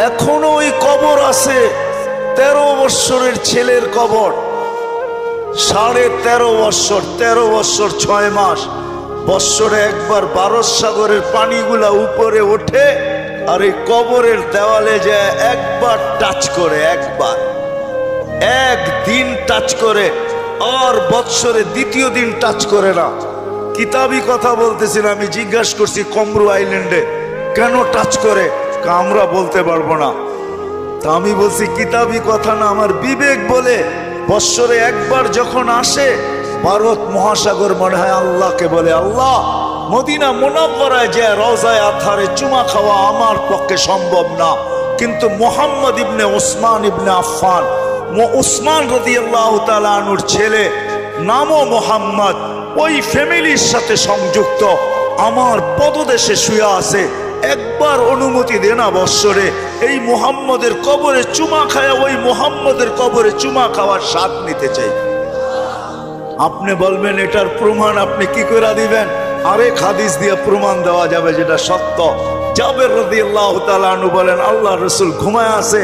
এখনো ওই কবর আছে, 13 বৎসরের ছেলের কবর, 13.5 বৎসর, 13 বৎসর 6 মাস, বৎসরে একবার ভারত সাগরের পানিগুলা উপরে ওঠে আর এই কবরের দেওয়ালে যায় একবার টাচ করে, একদিন টাচ করে, আর বৎসরে দ্বিতীয় দিন টাচ করে না। কিতাবি কথা বলতেছিলাম, আমি জিজ্ঞাসা করছি কমরু আইল্যান্ডে কেন টাচ করে, আমরা বলতে পারবো না। তা আমি বলছি কিতাবি কথা না, আমার বিবেক বলে বৎসরে একবার যখন আসে ভারত মহাসাগর মনে হয় আল্লাহকে বলে, আল্লাহ মদিনা মুনাওয়ারায় যে রওজায়ে আতহারে চুমা খাওয়া আমার পক্ষে সম্ভব না, কিন্তু মুহাম্মদ ইবনে উসমান ইবনে আফফান, উসমান রাদিয়াল্লাহু তাআলা আনহুর ছেলে, নামও মুহাম্মদ, ওই ফ্যামিলির সাথে সংযুক্ত, আমার পদদেশে শুয়ে আছে, একবার অনুমতি দে না বৎসরে এই মুহাম্মদের কবরে চুমা খায়, ওই মুহাম্মদের কবরে চুমা খাওয়ার স্বাদ নিতে চাই। আপনি বলবেন এটার প্রমাণ আপনি কি করে দিবেন? আরেক হাদিস দিয়ে প্রমাণ দেওয়া যাবে যেটা সত্য। জাবের রাদিয়াল্লাহু তাআলা আনহু বলেন, আল্লাহ রাসূল ঘুমায় আছে,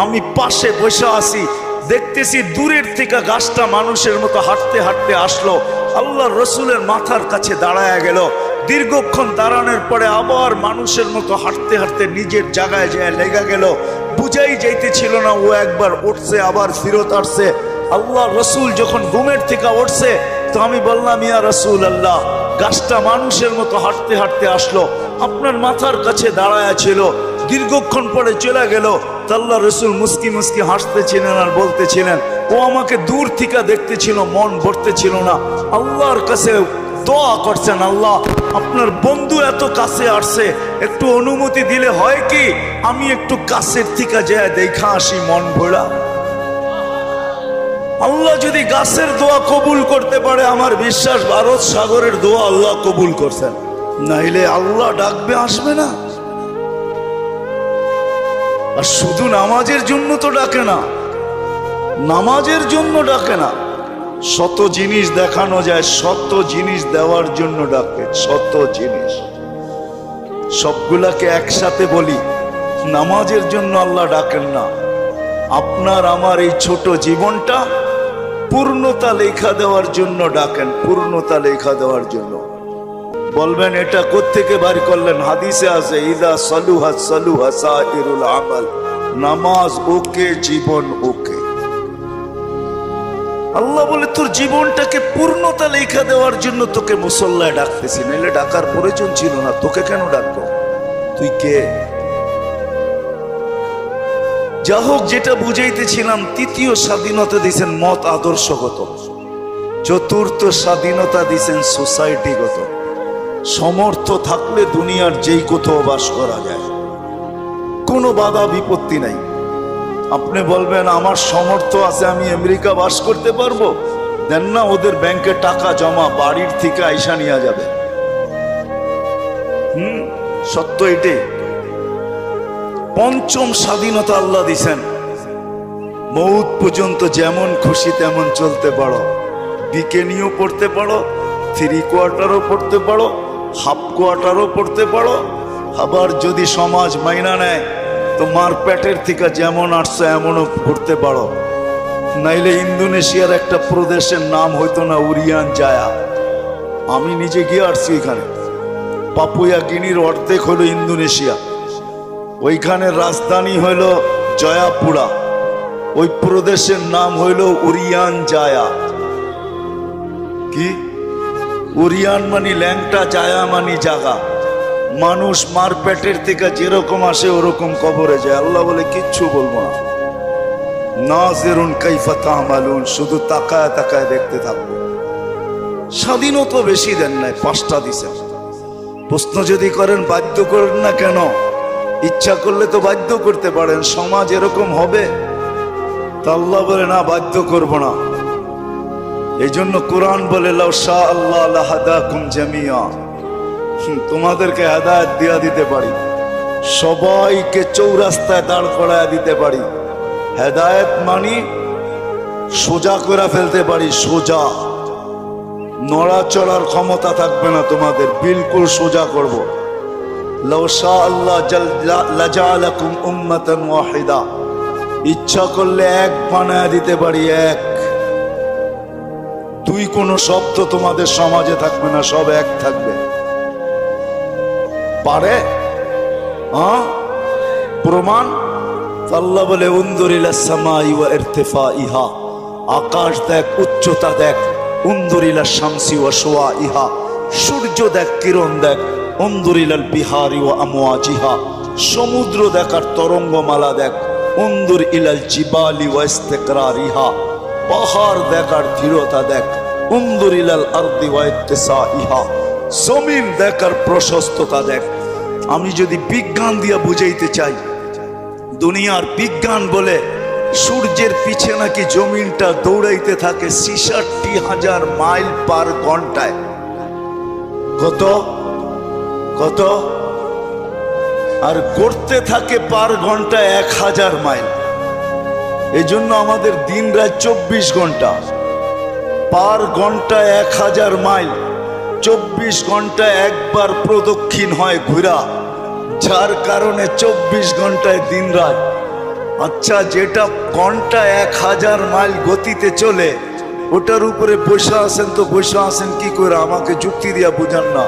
আমি পাশে বসে আছি, দেখতেছি দূরের থেকে গাছটা মানুষের মতো হাঁটতে হাঁটতে আসলো, আল্লাহ রসুলের মাথার কাছে দাঁড়ায় গেল, দীর্ঘক্ষণ দাঁড়ানোর পরে আবার মানুষের মতো হাঁটতে হাঁটতে নিজের জায়গায় যায় লেগে গেল, বুঝাই যাইতেছিল না ও একবার উঠছে আবার ফিরত আসছে। আল্লাহ রসুল যখন ঘুমের থেকে উঠছে তো আমি বললাম, ইয়া রাসূল আল্লাহ, গাছটা মানুষের মতো হাঁটতে হাঁটতে আসলো, আপনার মাথার কাছে দাঁড়ায় ছিল, দীর্ঘক্ষণ পরে চলে গেল। আল্লাহ রসুল মুস্কি মুস্কি হাসতেছিলেন আর বলতেছিলেন, ও আমাকে দূর থেকে দেখতেছিল, মন ভরতেছিল না, আল্লাহর কাছে দোয়া করছেন, আল্লাহ আপনার বন্ধু এত কাছে আসছে, একটু অনুমতি দিলে হয় কি আমি একটু কাছের থেকে যায় দেখা আসি মন ভরা। আল্লাহ যদি গাছের দোয়া কবুল করতে পারে, আমার বিশ্বাস ভারত সাগরের দোয়া আল্লাহ কবুল করছেন, নাইলে আল্লাহ ডাকবে আসবে না। আর শুধু নামাজের জন্য তো ডাকে না, নামাজের জন্য ডাকে না, শত জিনিস দেখানো যায়, শত জিনিস দেওয়ার জন্য ডাকে, শত জিনিস, সবগুলাকে একসাথে বলি, নামাজের জন্য আল্লাহ ডাকেন না। আপনার আমার এই ছোট জীবনটা পূর্ণতা লেখা দেওয়ার জন্য ডাকেন, পূর্ণতা লেখা দেওয়ার জন্য। বলবেন এটা কোত্থেকে বার করলেন? হাদিসে আছে, ইদা সালুহা সালুহা সাইরুল আমাল, নামাজ ওকে, জীবন ওকে। আল্লাহ বলে তোর জীবনটাকে পূর্ণতা লেখা দেওয়ার জন্য তোকে মুসল্লায় ডাকতেছি, নাহলে ডাকার প্রয়োজন ছিল না, তোকে কেন ডাকবো? তুই কে? যা হোক, যেটা বুঝাইতেছিলাম, তৃতীয় স্বাধীনতা দিয়েছেন মত আদর্শগত, চতুর্থ স্বাধীনতা দিয়েছেন সোসাইটিগত। সমর্থ থাকলে দুনিয়ার যেই কোথাও বাস করা যায়, কোনো বাধা বিপত্তি নাই। আপনি বলবেন আমার সমর্থ আছে, আমি আমেরিকা বাস করতে পারবো, দেন না, ওদের ব্যাংকে টাকা জমা, বাড়ির থেকে আইসা নিয়ে যাবে। সত্য এটাই। পঞ্চম স্বাধীনতা আল্লাহ দিছেন, মৌত পর্যন্ত যেমন খুশি তেমন চলতে পারো, বিকেনিও পড়তে পারো, 3 কোয়ার্টারও পড়তে পারো, হাফ কোয়ার্টারও পড়তে পারো, আবার যদি সমাজ মাইনা নেয় তো মার পেটের থেকে যেমন আসছে এমনও পড়তে পারো। নাইলে ইন্দোনেশিয়ার একটা প্রদেশের নাম হইতো না উরিয়ান জায়া, আমি নিজে গিয়ে আসছি এখানে, পাপুয়া গিনির অর্ধেক হলো ইন্দোনেশিয়া, ওইখানে রাজধানী হইল জয়াপুরা, ওই প্রদেশের নাম হইল উরিয়ান জায়া। কি উরিয়ান মানি ল্যাংটা, জায়া মানি জাগা। মানুষ মার পেটের থেকে যেরকম আসে ওরকম কবরে যায়। আল্লাহ বলে কিচ্ছু বলবো না, নাজিরুন কাইফা তা'মালুন, শুধু তাকায় তাকায় দেখতে থাকবো। স্বাধীনতা বেশি দেন নাই, 5টা দিছে। প্রশ্ন যদি করেন বাধ্য করেন না কেন, ইচ্ছা করলে তো বাধ্য করতে পারেন, সমাজ এরকম হবে। তা আল্লাহ বলে না, বাধ্য করব না। এই জন্য কোরআন বলে, লাউ শাআ আল্লাহ লাহাদাকুম জামিয়া, তোমাদেরকে হেদায়েত দিয়া দিতে পারি, সবাইকে চৌরাস্তায় দাঁড় করায় দিতে পারি। হেদায়েত মানি সোজা করে ফেলতে পারি, সোজা, নড়াচড়ার ক্ষমতা থাকবে না তোমাদের, বিলকুল সোজা করব। লাউ শা আল্লাহ লাজালাকুম উম্মাতান ওয়াহিদা, ইচ্ছা করলে এক বানায় দিতে পারি, এক। দুই কোনো শব্দ তোমাদের সমাজে থাকবে না, সব এক থাকবে। পারে? হ্যাঁ, প্রমাণ? আল্লাহ বলে উনজুর ইলাস সামাই ওয়া ইরতিফাইহা, আকাশ দেখ, উচ্চতা দেখ। উনজুর ইলাশ শামসি ওয়া শুআইহা, সূর্য দেখ, কিরণ দেখ। উনজুর ইলাল বিহারি ওয়া আমওয়াজিহা, সমুদ্র দেখ আর তরঙ্গমালা দেখ। উনজুর ইলাল জিবালি ওয়া ইস্তিকরারিহা, পাহাড় দেখ আর দৃঢ়তা দেখ। উনজুর ইলাল আরদি ওয়া ইত্তিসাইহা, জমিন দেখ আর প্রশস্ততা দেখ। আমি যদি বিজ্ঞান দিয়া বুঝাইতে চাই, দুনিয়ার বিজ্ঞান বলে সূর্যের পিছে নাকি জমিনটা দৌড়াইতে থাকে ৬৬,০০০ মাইল পার ঘন্টায়। কত কত? আর করতে থাকে পার ঘন্টায় ১,০০০ মাইল। এই জন্য আমাদের দিন রাত ২৪ ঘন্টা, পার ঘন্টায় ১,০০০ মাইল। ২৪ ঘন্টায় একবার প্রদক্ষিণ হয় ঘুরা, যার কারণে ২৪ ঘন্টায় দিন রাত। আচ্ছা, যেটা ঘন্টায় ১,০০০ মাইল গতিতে চলে, ওটার উপরে বসে আছেন, তো বসে আছেন কি করে? আমাকে যুক্তি দিয়া বুঝান না,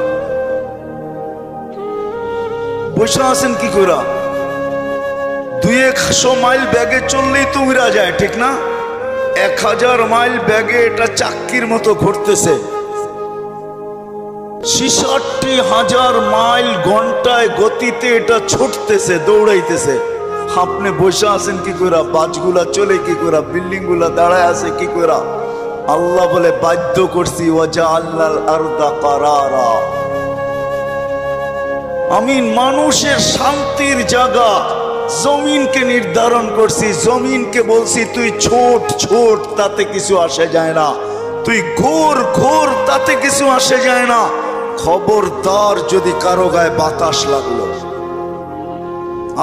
বসে আছেন কি করে? ২০০ মাইল ব্যাগে চললেই তো উড়া যায়, ঠিক না? ১,০০০ মাইল ব্যাগে এটা চাক্কির মতো ঘুরতেছে। ৬৬,০০০ মাইল ঘন্টায় গতিতে এটা ছুটতেছে, দৌড়াইতেছে। আপনি বসে আছেন কি করে? বাসগুলা চলে কি করে? বিল্ডিং গুলা দাঁড়ায় আছে কি করে? আল্লাহ বলে বাধ্য করছি, ওয়াজআলনাল আরদা কারারা, আমি মানুষের শান্তির জায়গা জমিনকে নির্ধারণ করছি। জমিনকে বলছি তুই ছোট ছোট, তাতে কিছু আসে যায় না। তুই ঘোর ঘোর, তাতে কিছু আসে যায় না। খবরদার যদি কারো গায়ে বাতাস লাগলো,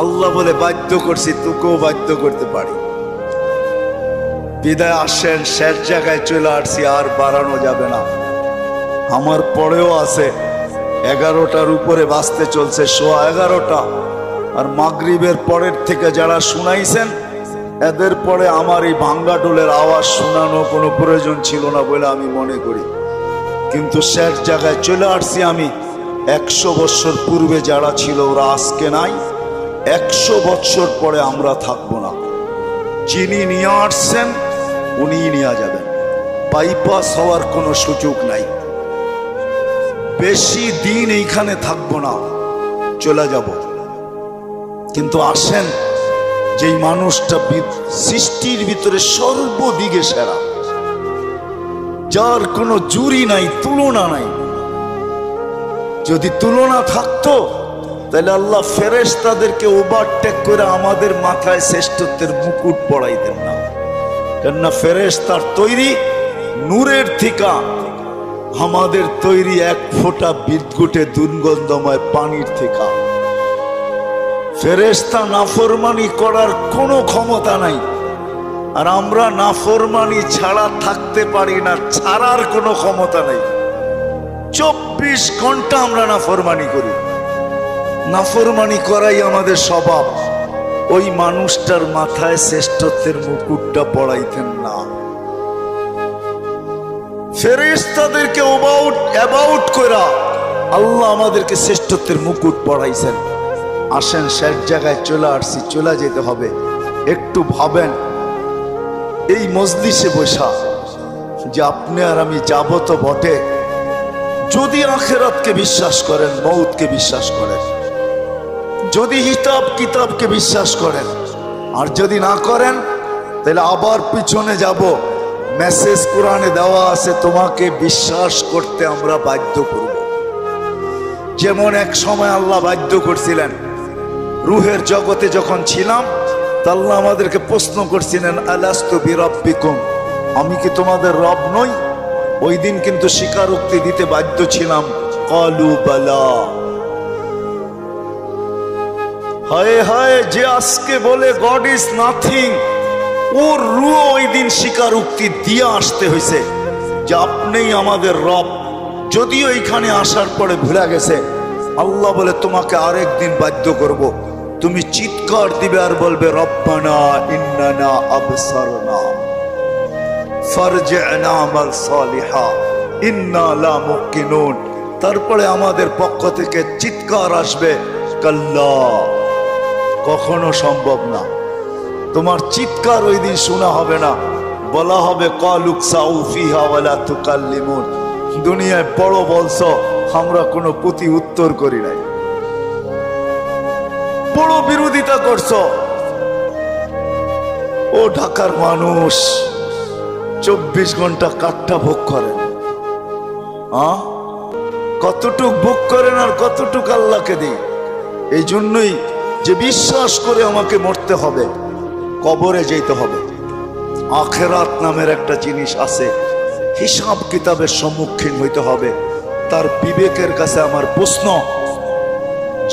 আল্লাহ বলে বাধ্য করছি, তোকেও বাধ্য করতে পারি। বিদায় আসেন, শেষ জায়গায় চলে আসছি, আর বাড়ানো যাবে না। আমার পরেও আছে 11টার উপরে বাজতে চলছে, 11:15। আর মাগরিবের পরের থেকে যারা শুনাইছেন, এদের পরে আমার এই ভাঙ্গা ডোলের আওয়াজ শোনানো কোনো প্রয়োজন ছিল না বলে আমি মনে করি। কিন্তু শেষ জায়গায় চলে আসছি আমি। 100 বছর পূর্বে যারা ছিল ওরা আজকে নাই, 100 বছর পরে আমরা থাকবো না। যিনি নিয়ে আসছেন উনিই নিয়ে যাবেন, বাইপাস হওয়ার কোনো সুযোগ নাই। বেশি দিন এইখানে থাকবো না, চলে যাব। কিন্তু আসেন, যেই মানুষটা সৃষ্টির ভিতরে সর্বদিকে সেরা, যার কোনো জুরি নাই, তুলনা নাই। যদি তুলনা থাকতো তাহলে আল্লাহ ফেরেশতাদেরকে ওভারটেক করে আমাদের মাথায় শ্রেষ্ঠত্বের মুকুট পড়াইতেন না। কেননা ফেরেশতার তৈরি নূরের থিকা, আমাদের তৈরি এক ফোঁটা বিদ্যুটে দুর্গন্ধময় পানির থিকা। ফেরেশতা নাফরমানি করার কোনো ক্ষমতা নাই, আর আমরা নাফরমানি ছাড়া থাকতে পারি না, ছাড়ার কোনো ক্ষমতা নেই। 24 ঘন্টা আমরা নাফরমানি করি, নাফরমানি করাই আমাদের স্বভাব। ওই মানুষটার মাথায় শ্রেষ্ঠত্বের মুকুটটা পড়াইতেন না। ফেরেশতাদেরকে অ্যাবাউট করা আল্লাহ আমাদেরকে শ্রেষ্ঠত্বের মুকুট পড়াইছেন। আসেন, শেষ জায়গায় চলে আসছি, চলে যেতে হবে। একটু ভাবেন, এই মজলিসে বসা যে আপনি আর আমি যাব তো বটে, যদি আখিরাতকে বিশ্বাস করেন, মউতকে বিশ্বাস করেন, যদি হিসাব কিতাবকে বিশ্বাস করেন, আর যদি না করেন তাহলে আবার পিছনে যাব। মেসেজ কোরআনে দেওয়া আছে, তোমাকে বিশ্বাস করতে আমরা বাধ্য করব। যেমন এক সময় আল্লাহ বাধ্য করছিলেন, রুহের জগতে যখন ছিলাম, আল্লাহ আমাদেরকে প্রশ্ন করছিলেন, আলাস্তু বিরাব্বিকুম, আমি কি তোমাদের রব নই? ওই দিন কিন্তু স্বীকারোক্তি দিতে বাধ্য ছিলাম, ক্বালু বালা। হায় হায়, যে আজকে বলে গড ইজ নাথিং, ওর রুহ ওই দিন স্বীকারোক্তি দিয়ে আসতে হয়েছে যে আপনিই আমাদের রব। যদিও এখানে আসার পরে ভুলে গেছে, আল্লাহ বলে তোমাকে আরেকদিন বাধ্য করব, তুমি চিৎকার দিবে আর বলবে রব্বানা ইন্নানা আবসারনা ফারজি'না আমাল সালিহা ইন্না লা মুকিনুন। তারপরে আমাদের পক্ষ থেকে চিৎকার আসবে, কাল্লা, কখনো সম্ভব না। তোমার চিৎকার ওই দিন শোনা হবে না, বলা হবে কালুকসাউ ফিহা ওয়ালা তুকাল্লিমুন। দুনিয়ায় বড় বলছো, আমরা কোনো প্রতি উত্তর করি নাই, বড় বিরোধিতা করছো। ও ঢাকার মানুষ 24 ঘন্টা কাঠটা ভোগ করেন, কতটুক ভোগ করেন আর কতটুক আল্লাহকে দিই। এই জন্যই যে বিশ্বাস করে আমাকে মরতে হবে, কবরে যেতে হবে। আখেরাত নামের একটা জিনিস আছে, হিসাব কিতাবের সম্মুখীন হইতে হবে। তার বিবেকের কাছে আমার প্রশ্ন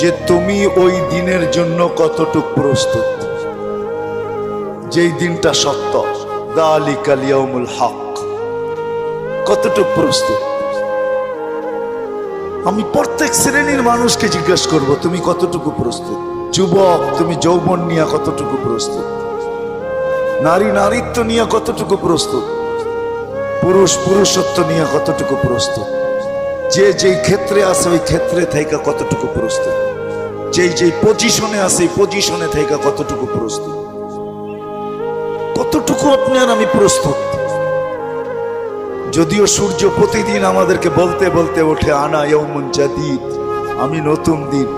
যে তুমি ওই দিনের জন্য কতটুক প্রস্তুত, যেই দিনটা সত্য, যালিকাল ইয়াউমুল হক, কতটুক প্রস্তুত? আমি প্রত্যেক শ্রেণীর মানুষকে জিজ্ঞেস করব, তুমি কতটুকু প্রস্তুত? যুবক, তুমি যৌবন নিয়ে কতটুকু প্রস্তুত? নারী নারীত্ব নিয়ে কতটুকু প্রস্তুত? পুরুষ পুরুষত্ব নিয়ে কতটুকু প্রস্তুত? যে যেই ক্ষেত্রে আছে ওই ক্ষেত্রে থেকে কতটুকু প্রস্তুত? যেই যেই পজিশনে আছে এই পজিশনে থেকে কতটুকু প্রস্তুত? কতটুকু আপনি আর আমি প্রস্তুত? যদিও সূর্য প্রতিদিন আমাদেরকে বলতে বলতে ওঠে, আনা ইয়াউমুন জাদীদ, আমি নতুন দিন,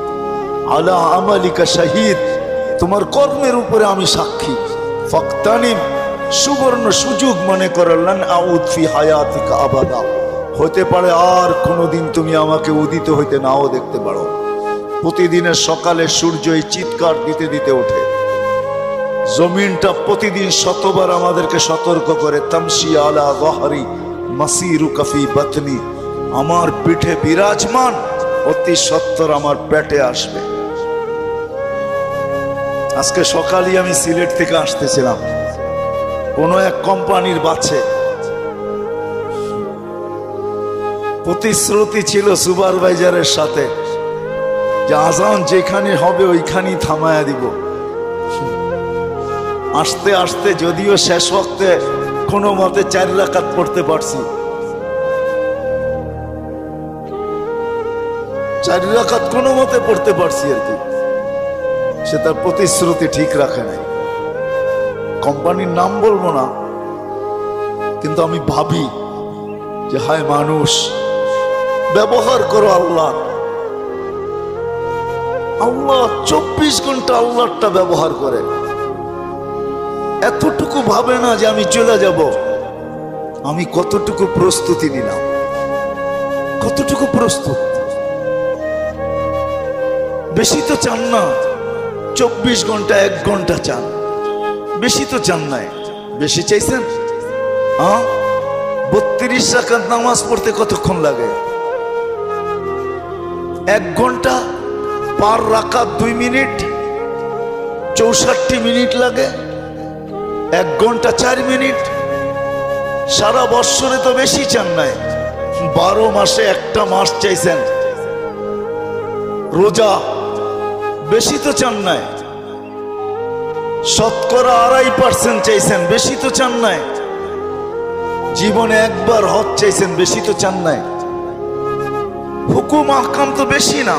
আলা আমালিকা শাহিদ, তোমার কর্মের উপরে আমি সাক্ষী। ফাক্তানিম, সুবর্ণ সুযোগ মনে করলেন, আউদ ফি হায়াতিকা আবাদা, হতে পারে আর কোনোদিন তুমি আমাকে উদিত হইতে নাও দেখতে পারো। প্রতিদিনের সকালে সূর্য এই চিৎকার দিতে দিতে ওঠে, জমিনটা প্রতিদিন শতবার আমাদেরকে সতর্ক করে, তামশি আলা যাহরি মাসিরুকা ফি বাতনি, আমার পিঠে বিরাজমান, অতি সত্বর আমার পেটে আসবে। আজকে সকালে আমি সিলেট থেকে আসতেছিলাম, কোন এক কোম্পানির বাসে প্রতিশ্রুতি ছিল সুপারভাইজারের সাথে যে আজান যেখানে হবে ওইখানেই থামায়া দিব। আসতে আসতে যদিও শেষ ওয়াক্তে কোনো মতে 4 রাকাত পড়তে পারছি, 4 রাকাত কোনো মতে পড়তে পারছি আর কি। সে তার প্রতিশ্রুতি ঠিক রাখে নাই। কোম্পানির নাম বলবো না, কিন্তু আমি ভাবি যে হায় মানুষ, ব্যবহার করো আল্লাহ। আল্লাহ 24 ঘন্টা আল্লাহটা ব্যবহার করে, এতটুকু ভাবে না যে আমি চলে যাব। আমি কতটুকু প্রস্তুতি নিলাম, কতটুকু প্রস্তুত? বেশি তো চান না, 24 ঘন্টা 1 ঘন্টা চান, বেশি তো চান নাই। বেশি চাইছেন? 32 রাকাত নামাজ পড়তে কতক্ষণ লাগে? 1 ঘন্টা, পার রাকাত 2 মিনিট, 64 মিনিট লাগে। 1 ঘন্টা 4 মিনিট। সারা বৎসরে তো বেশি চান নাই, 12 মাসে একটা মাস চাইছেন। রোজা বেশি তো চান নাই, শতকরা 2.5% চাইছেন, বেশি তো চান নাই। জীবনে একবার হজ চাইছেন, বেশি তো চান নাই। হুকুম আহকাম তো বেশি না।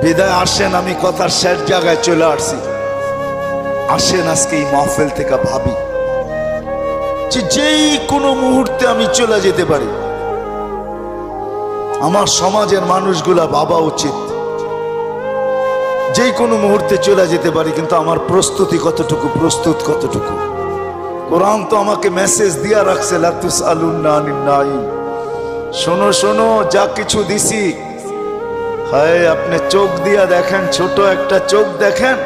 বিদায় আসেন, আমি কথার শেষ জায়গায় চলে আসছি। আসেন আজকে এই মাহফিল থেকে ভাবি যে যেই কোনো মুহূর্তে আমি চলে যেতে পারি। আমার সমাজের মানুষগুলা ভাবা উচিত, যেই কোনো মুহূর্তে চলে যেতে পারি, কিন্তু আমার প্রস্তুতি কতটুকু, প্রস্তুত কতটুকু? কোরআন তো আমাকে মেসেজ দিয়া রাখছে, লা তুসআলুন্না আনিন নাঈম। শোনো শোনো, যা কিছু দিছি, হায় আপনি চোখ দিয়া দেখেন, ছোট একটা চোখ দেখেন,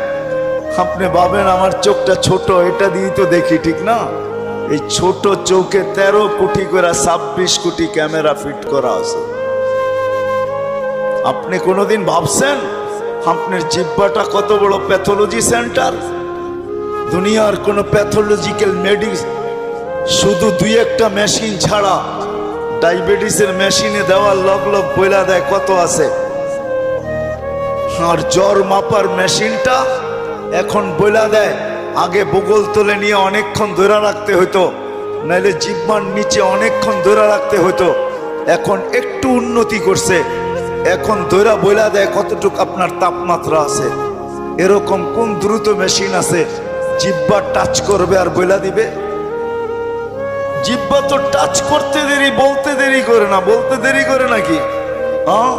আপনি ভাবেন আমার চোখটা ছোট, এটা দিয়ে তো দেখি, ঠিক না? এই ছোট চোখে 13 কোটি করে 26 কোটি ক্যামেরা ফিট করা আছে। আপনি কোনোদিন ভাবছেন আপনার জিহ্বাটা কত বড় প্যাথোলজি সেন্টার? দুনিয়ার কোন প্যাথোলজিক্যাল মেডিসিন শুধু 2-1টা মেশিন ছাড়া, ডায়াবেটিসের মেশিনে দেওয়ার লগ লগ বইলা দেয় কত আছে, আর জ্বর মাপার মেশিনটা এখন বইলা দেয়। আগে বগল তলে নিয়ে অনেকক্ষণ ধরে রাখতে হইতো, নাইলে জিহ্বার নিচে অনেকক্ষণ ধরে রাখতে হইতো। এখন একটু উন্নতি করছে, এখন ধৈরা বইলা দেয় কতটুকু আপনার তাপমাত্রা আছে। এরকম কোন দ্রুত মেশিন আছে জিহ্বা টাচ করবে আর বইলা দিবে? জিহ্বা তো টাচ করতে দেরি, বলতে দেরি করে না। বলতে দেরি করে নাকি? হ্যাঁ,